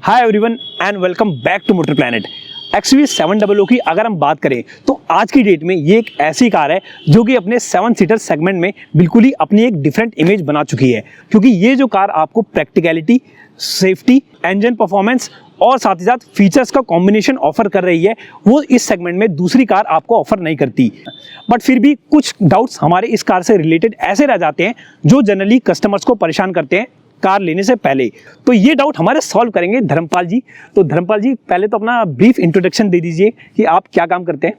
Hi everyone and welcome back to Motor Planet. XUV700 की अगर हम बात करें तो आज की डेट में ये एक ऐसी कार है जो कि अपने 7 सीटर सेगमेंट में बिल्कुल ही अपनी एक डिफरेंट इमेज बना चुकी है, क्योंकि ये जो कार आपको प्रैक्टिकलिटी, सेफ्टी, इंजन परफॉर्मेंस और साथ ही साथ फीचर्स का कॉम्बिनेशन ऑफर कर रही है, वो इस सेगमेंट में दूसरी कार आपको ऑफर नहीं करती। बट फिर भी कुछ डाउट्स हमारे इस कार से रिलेटेड ऐसे रह जाते हैं जो जनरली कस्टमर्स को परेशान करते हैं कार लेने से पहले। तो ये डाउट हमारे सॉल्व करेंगे धर्मपाल जी। तो धर्मपाल जी, पहले तो अपना ब्रीफ इंट्रोडक्शन दे दीजिए कि आप क्या काम करते हैं।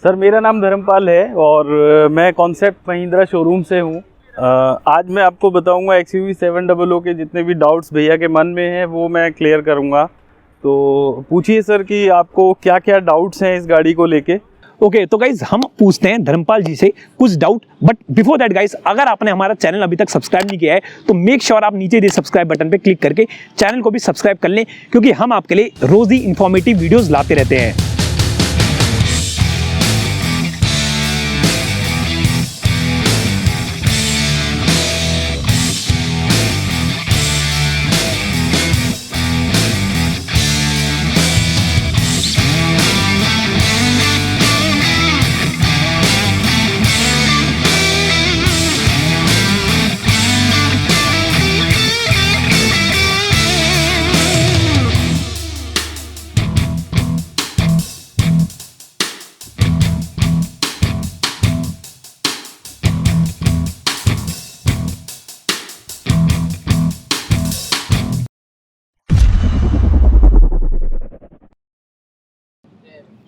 सर, मेरा नाम धर्मपाल है और मैं कॉन्सेप्ट महिंद्रा शोरूम से हूँ। आज मैं आपको बताऊंगा XUV700 के जितने भी डाउट्स भैया के मन में हैं वो मैं क्लियर करूंगा। तो पूछिए सर कि आपको क्या क्या डाउट्स हैं इस गाड़ी को लेके। ओके, तो गाइज हम पूछते हैं धर्मपाल जी से कुछ doubt. But before that guys, अगर आपने हमारा चैनल अभी तक सब्सक्राइब नहीं किया है तो मेक श्योर आप नीचे दे सब्सक्राइब बटन पे क्लिक करके चैनल को भी सब्सक्राइब कर लें, क्योंकि हम आपके लिए रोज ही इंफॉर्मेटिव वीडियोस लाते रहते हैं।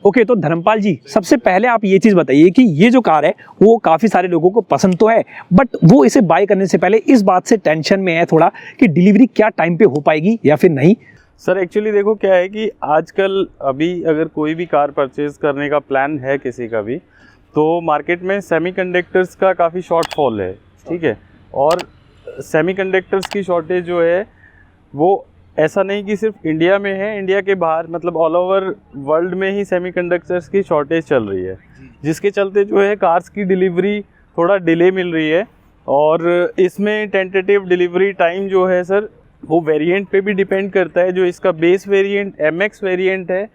ओके, तो धर्मपाल जी, सबसे पहले आप ये चीज़ बताइए कि ये जो कार है वो काफ़ी सारे लोगों को पसंद तो है, बट वो इसे बाय करने से पहले इस बात से टेंशन में है थोड़ा कि डिलीवरी क्या टाइम पे हो पाएगी या फिर नहीं। सर एक्चुअली देखो क्या है कि आजकल अभी अगर कोई भी कार परचेज़ करने का प्लान है किसी का भी, तो मार्केट में सेमीकंडक्टर्स का काफ़ी शॉर्टफॉल है, ठीक है। और सेमीकंडक्टर्स की शॉर्टेज जो है वो ऐसा नहीं कि सिर्फ इंडिया में है, इंडिया के बाहर मतलब ऑल ओवर वर्ल्ड में ही सेमीकंडक्टर्स की शॉर्टेज चल रही है, जिसके चलते जो है कार्स की डिलीवरी थोड़ा डिले मिल रही है। और इसमें टेंटेटिव डिलीवरी टाइम जो है सर वो वेरिएंट पे भी डिपेंड करता है। जो इसका बेस वेरिएंट MX वेरिएंट है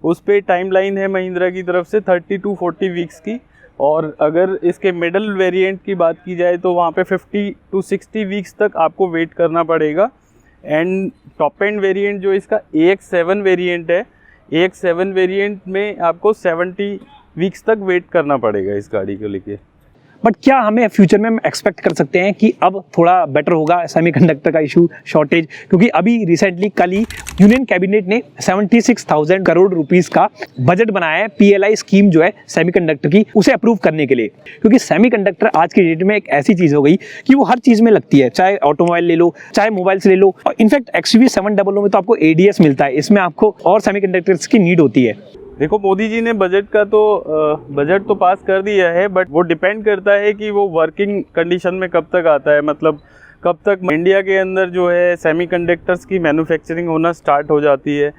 उस पर टाइमलाइन है महिंद्रा की तरफ से 30 to 40 वीक्स की, और अगर इसके मिडल वेरिएंट की बात की जाए तो वहाँ पे 50 to 60 वीक्स तक आपको वेट करना पड़ेगा। एंड टॉप एंड वेरिएंट जो इसका AX7 वेरिएंट है, AX7 वेरिएंट में आपको 70 वीक्स तक वेट करना पड़ेगा इस गाड़ी को लेके। बट क्या हमें फ्यूचर में एक्सपेक्ट कर सकते हैं कि अब थोड़ा बेटर होगा सेमीकंडक्टर का इशू, शॉर्टेज? क्योंकि अभी रिसेंटली कल ही यूनियन कैबिनेट ने 76,000 करोड़ रुपीस का बजट बनाया है PLI स्कीम जो है सेमीकंडक्टर की, उसे अप्रूव करने के लिए। क्योंकि सेमीकंडक्टर आज की डेट में एक ऐसी चीज़ हो गई कि वो हर चीज़ में लगती है, चाहे ऑटोमोबाइल ले लो, चाहे मोबाइल से ले लो। और इनफैक्ट XUV700 में तो आपको ADS मिलता है, इसमें आपको और सेमीकंडक्टर्स की नीड होती है। देखो, मोदी जी ने बजट तो पास कर दिया है, बट वो डिपेंड करता है कि वो वर्किंग कंडीशन में कब तक आता है, मतलब कब तक इंडिया के अंदर जो है सेमीकंडक्टर्स की मैन्युफैक्चरिंग होना स्टार्ट हो जाती है।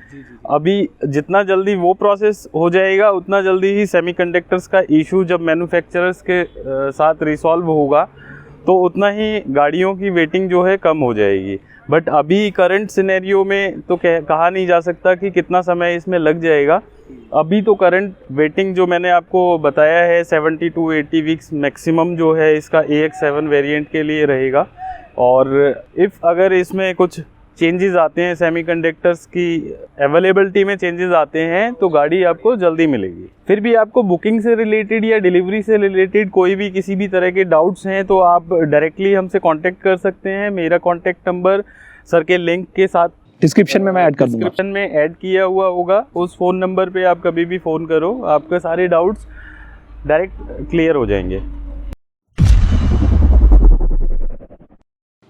अभी जितना जल्दी वो प्रोसेस हो जाएगा उतना जल्दी ही सेमीकंडक्टर्स का इशू जब मैन्युफैक्चरर्स के साथ रिसॉल्व होगा तो उतना ही गाड़ियों की वेटिंग जो है कम हो जाएगी। बट अभी करंट सिनेरियो में तो कहा नहीं जा सकता कि कितना समय इसमें लग जाएगा। अभी तो करंट वेटिंग जो मैंने आपको बताया है 70 to 80 वीक्स मैक्सिमम जो है इसका AX7 वेरिएंट के लिए रहेगा। और इफ़ अगर इसमें कुछ चेंजेस आते हैं, सेमीकंडक्टर्स की अवेलेबिलिटी में चेंजेस आते हैं, तो गाड़ी आपको जल्दी मिलेगी। फिर भी आपको बुकिंग से रिलेटेड या डिलीवरी से रिलेटेड कोई भी किसी भी तरह के डाउट्स हैं तो आप डायरेक्टली हमसे कांटेक्ट कर सकते हैं। मेरा कांटेक्ट नंबर सर के लिंक के साथ डिस्क्रिप्शन में मैं ऐड कर दूंगा, डिस्क्रिप्शन में ऐड किया हुआ होगा। उस फ़ोन नंबर पे आप कभी भी फ़ोन करो, आपके सारे डाउट्स डायरेक्ट क्लियर हो जाएंगे।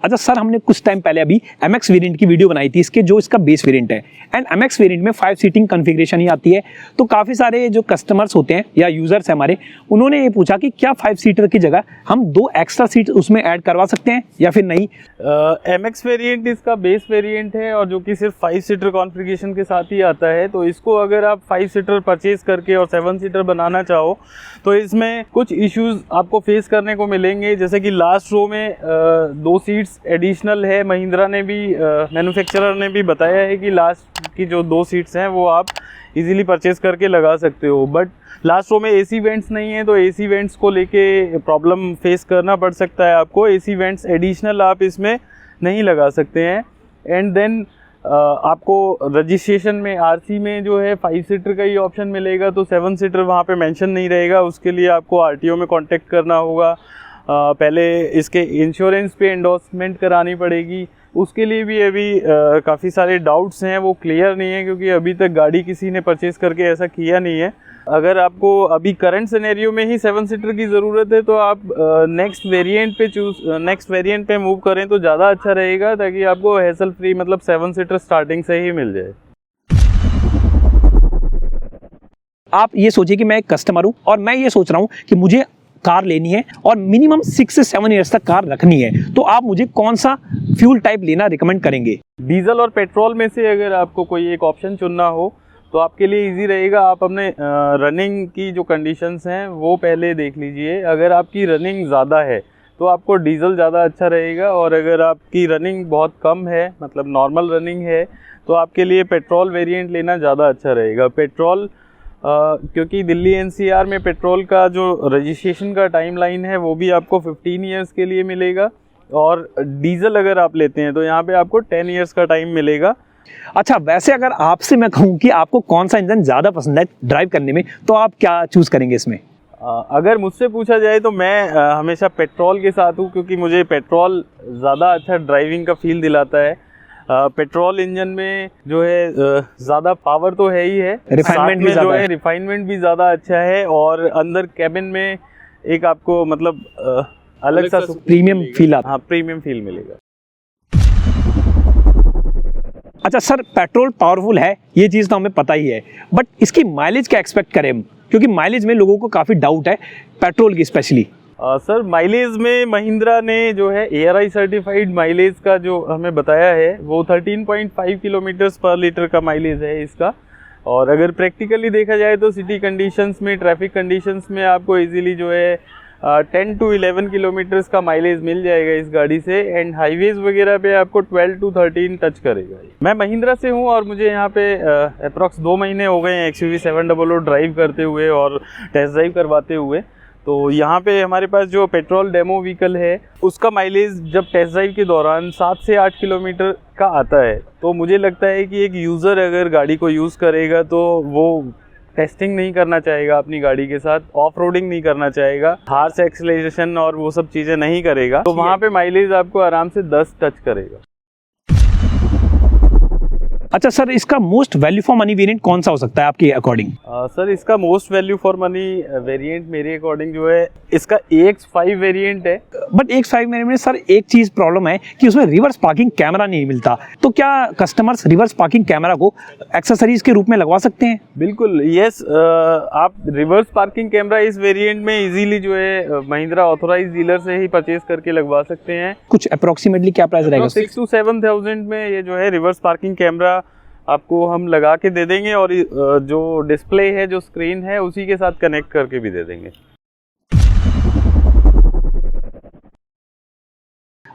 अच्छा सर, हमने कुछ टाइम पहले अभी MX वेरिएंट की वीडियो बनाई थी, इसके जो इसका बेस वेरिएंट है। एंड MX वेरिएंट में 5 सीटिंग कॉन्फ़िगरेशन ही आती है। तो काफ़ी सारे जो कस्टमर्स होते हैं या यूज़र्स हैं हमारे, उन्होंने ये पूछा कि क्या 5 सीटर की जगह हम 2 एक्स्ट्रा सीट उसमें ऐड करवा सकते हैं या फिर नहीं। MX वेरिएंट इसका बेस वेरिएंट है और जो कि सिर्फ 5 सीटर कॉन्फ़िगरेशन के साथ ही आता है। तो इसको अगर आप 5 सीटर परचेज़ करके और 7 सीटर बनाना चाहो तो इसमें कुछ इश्यूज़ आपको फेस करने को मिलेंगे, जैसे कि लास्ट रो में 2 सीट्स सीट्स एडिशनल है। महिंद्रा ने भी मैन्युफैक्चरर ने भी बताया है कि लास्ट की जो 2 सीट्स हैं वो आप इजीली परचेज करके लगा सकते हो, बट लास्ट रो में एसी वेंट्स नहीं है, तो एसी वेंट्स को लेके प्रॉब्लम फेस करना पड़ सकता है आपको। एसी वेंट्स एडिशनल आप इसमें नहीं लगा सकते हैं। एंड देन आपको रजिस्ट्रेशन में आरसी में जो है 5 सीटर का ही ऑप्शन मिलेगा, तो 7 सीटर वहाँ पे मेंशन नहीं रहेगा। उसके लिए आपको आरटीओ में कांटेक्ट करना होगा, पहले इसके इंश्योरेंस पे एंडोर्समेंट करानी पड़ेगी। उसके लिए भी अभी काफ़ी सारे डाउट्स हैं, वो क्लियर नहीं है क्योंकि अभी तक गाड़ी किसी ने परचेज़ करके ऐसा किया नहीं है। अगर आपको अभी करंट सिनेरियो में ही 7 सीटर की ज़रूरत है तो आप नेक्स्ट वेरिएंट पे मूव करें तो ज़्यादा अच्छा रहेगा, ताकि आपको हैसल फ्री मतलब 7 सीटर स्टार्टिंग से ही मिल जाए। आप ये सोचिए कि मैं एक कस्टमर हूं और मैं ये सोच रहा हूं कि मुझे कार लेनी है और मिनिमम 6 से 7 ईयर्स तक कार रखनी है, तो आप मुझे कौन सा फ्यूल टाइप लेना रिकमेंड करेंगे? डीजल और पेट्रोल में से अगर आपको कोई एक ऑप्शन चुनना हो तो आपके लिए इजी रहेगा। आप अपने रनिंग की जो कंडीशंस हैं वो पहले देख लीजिए। अगर आपकी रनिंग ज़्यादा है तो आपको डीजल ज़्यादा अच्छा रहेगा, और अगर आपकी रनिंग बहुत कम है मतलब नॉर्मल रनिंग है तो आपके लिए पेट्रोल वेरिएंट लेना ज़्यादा अच्छा रहेगा। पेट्रोल क्योंकि दिल्ली एनसीआर में पेट्रोल का जो रजिस्ट्रेशन का टाइमलाइन है वो भी आपको 15 ईयर्स के लिए मिलेगा, और डीजल अगर आप लेते हैं तो यहाँ पे आपको 10 ईयर्स का टाइम मिलेगा। अच्छा, वैसे अगर आपसे मैं कहूँ कि आपको कौन सा इंजन ज़्यादा पसंद है ड्राइव करने में, तो आप क्या चूज़ करेंगे इसमें? अगर मुझसे पूछा जाए तो मैं हमेशा पेट्रोल के साथ हूँ, क्योंकि मुझे पेट्रोल ज़्यादा अच्छा ड्राइविंग का फील दिलाता है। पेट्रोल इंजन में जो है ज़्यादा पावर तो है ही है, रिफाइनमेंट भी ज़्यादा है, रिफाइनमेंट भी ज़्यादा अच्छा है, और अंदर कैबिन में एक आपको मतलब अलग सा प्रीमियम फील आता है। हाँ, प्रीमियम फील मिलेगा। अच्छा सर, पेट्रोल पावरफुल है ये चीज़ तो हमें पता ही है, बट इसकी माइलेज क्या एक्सपेक्ट करें हम? क्योंकि माइलेज में लोगों को काफ़ी डाउट है पेट्रोल की स्पेशली। सर माइलेज में महिंद्रा ने जो है ARI सर्टिफाइड माइलेज का जो हमें बताया है वो 13.5 किलोमीटर्स पर लीटर का माइलेज है इसका। और अगर प्रैक्टिकली देखा जाए तो सिटी कंडीशंस में, ट्रैफिक कंडीशंस में आपको इजीली जो है 10 to 11 किलोमीटर्स का माइलेज मिल जाएगा इस गाड़ी से, एंड हाईवेज वगैरह पे आपको 12 to 13 टच करेगा। मैं महिंद्रा से हूँ और मुझे यहाँ पे अप्रॉक्स 2 महीने हो गए हैं XUV 700 ड्राइव करते हुए और टेस्ट ड्राइव करवाते हुए। तो यहाँ पे हमारे पास जो पेट्रोल डेमो व्हीकल है उसका माइलेज जब टेस्ट ड्राइव के दौरान 7 से 8 किलोमीटर का आता है, तो मुझे लगता है कि एक यूज़र अगर गाड़ी को यूज़ करेगा तो वो टेस्टिंग नहीं करना चाहेगा अपनी गाड़ी के साथ, ऑफ रोडिंग नहीं करना चाहेगा, हार्श एक्सेलरेशन और वो सब चीज़ें नहीं करेगा, तो वहाँ पे माइलेज आपको आराम से 10 टच करेगा। अच्छा सर, इसका most value for money variant कौन सा हो सकता है आपके अकॉर्डिंग? सर इसका most value for money variant मेरे अकॉर्डिंग जो है इसका AX5 वेरिएंट है। बट AX5 में सर एक चीज़ प्रॉब्लम है कि उसमें रिवर्स पार्किंग कैमरा नहीं मिलता, तो क्या कस्टमर्स रिवर्स पार्किंग कैमरा को एक्सेसरीज के रूप में लगवा सकते हैं? बिल्कुल यस, आप रिवर्स पार्किंग कैमरा इस वेरिएंट में इजीली जो है महिंद्रा ऑथोराइज डीलर से ही परचेज करके लगवा सकते हैं। कुछ अप्रोक्सीमेटली क्या प्राइस रहेगा? 6 to 7,000 में ये जो है रिवर्स पार्किंग कैमरा आपको हम लगा के दे देंगे, और जो डिस्प्ले है, जो स्क्रीन है, उसी के साथ कनेक्ट करके भी दे देंगे।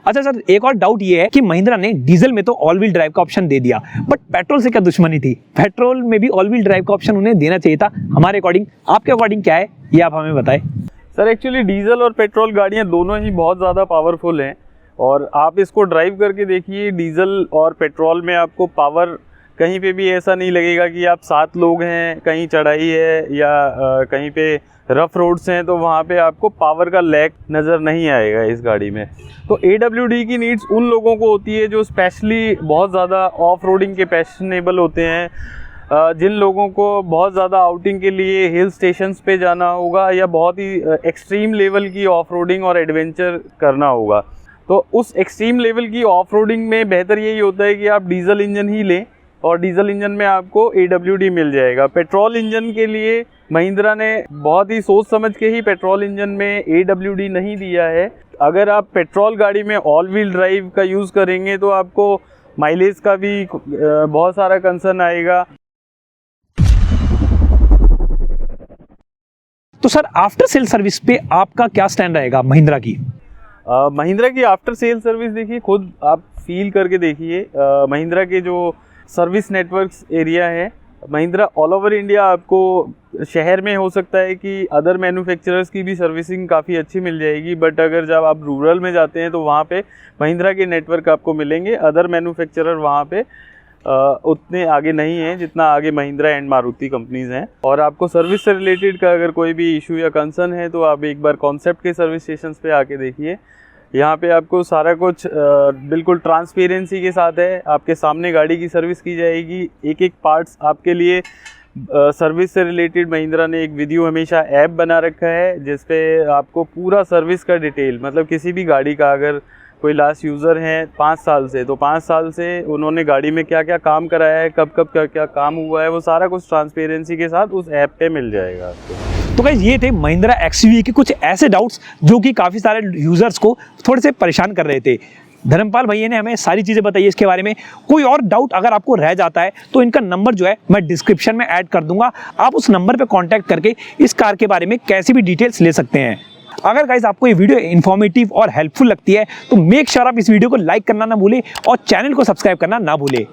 अच्छा सर, एक और डाउट ये है कि महिंद्रा ने डीजल में तो ऑल व्हील ड्राइव का ऑप्शन दे दिया, बट पेट्रोल से क्या दुश्मनी थी? पेट्रोल में भी ऑल व्हील ड्राइव का ऑप्शन उन्हें देना चाहिए था हमारे अकॉर्डिंग। आपके अकॉर्डिंग क्या है ये आप हमें बताएं। सर एक्चुअली डीजल और पेट्रोल गाड़ियाँ दोनों ही बहुत ज़्यादा पावरफुल हैं, और आप इसको ड्राइव करके देखिए, डीजल और पेट्रोल में आपको पावर कहीं पे भी ऐसा नहीं लगेगा कि आप 7 लोग हैं, कहीं चढ़ाई है या कहीं पे रफ रोड्स हैं तो वहाँ पे आपको पावर का लैक नज़र नहीं आएगा इस गाड़ी में। तो AWD की नीड्स उन लोगों को होती है जो स्पेशली बहुत ज़्यादा ऑफ रोडिंग के पैशनेबल होते हैं, जिन लोगों को बहुत ज़्यादा आउटिंग के लिए हिल स्टेशंस पे जाना होगा या बहुत ही एक्सट्रीम लेवल की ऑफ रोडिंग और एडवेंचर करना होगा। तो उस एक्सट्रीम लेवल की ऑफ रोडिंग में बेहतर यही होता है कि आप डीजल इंजन ही लें, और डीजल इंजन में आपको AWD मिल जाएगा। पेट्रोल इंजन के लिए महिंद्रा ने बहुत ही सोच समझ के ही पेट्रोल इंजन में AWD नहीं दिया है। अगर आप पेट्रोल गाड़ी में ऑल व्हील ड्राइव का यूज़ करेंगे तो आपको माइलेज का भी बहुत सारा कंसर्न आएगा। तो सर आफ्टर सेल सर्विस पे आपका क्या स्टैंड रहेगा महिंद्रा की? महिंद्रा की आफ्टर सेल सर्विस देखिए, खुद आप फील करके देखिए। महिंद्रा के जो सर्विस नेटवर्क्स एरिया है, महिंद्रा ऑल ओवर इंडिया, आपको शहर में हो सकता है कि अदर मैन्युफैक्चरर्स की भी सर्विसिंग काफ़ी अच्छी मिल जाएगी, बट अगर जब आप रूरल में जाते हैं तो वहाँ पे महिंद्रा के नेटवर्क आपको मिलेंगे। अदर मैन्युफैक्चरर वहाँ पे उतने आगे नहीं हैं जितना आगे महिंद्रा एंड मारुति कंपनीज़ हैं। और आपको सर्विस से रिलेटेड का अगर कोई भी इशू या कंसर्न है तो आप एक बार कॉन्सेप्ट के सर्विस स्टेशंस पे आके देखिए। यहाँ पे आपको सारा कुछ बिल्कुल ट्रांसपेरेंसी के साथ है, आपके सामने गाड़ी की सर्विस की जाएगी। एक एक पार्ट्स आपके लिए सर्विस से रिलेटेड महिंद्रा ने एक वीडियो हमेशा ऐप बना रखा है, जिसपे आपको पूरा सर्विस का डिटेल, मतलब किसी भी गाड़ी का अगर कोई लास्ट यूज़र हैं 5 साल से, तो 5 साल से उन्होंने गाड़ी में क्या क्या काम कराया है, कब कब क्या क्या काम हुआ है, वो सारा कुछ ट्रांसपेरेंसी के साथ उस ऐप पे मिल जाएगा आपको। तो गाइस ये थे महिंद्रा एक्सयूवी के कुछ ऐसे डाउट्स जो कि काफ़ी सारे यूज़र्स को थोड़े से परेशान कर रहे थे। धर्मपाल भैया ने हमें सारी चीज़ें बताई इसके बारे में। कोई और डाउट अगर आपको रह जाता है तो इनका नंबर जो है मैं डिस्क्रिप्शन में ऐड कर दूंगा, आप उस नंबर पे कांटेक्ट करके इस कार के बारे में कैसी भी डिटेल्स ले सकते हैं। अगर गाइस आपको ये वीडियो इन्फॉर्मेटिव और हेल्पफुल लगती है तो मेक श्योर आप इस वीडियो को लाइक करना ना भूलें और चैनल को सब्सक्राइब करना ना भूलें।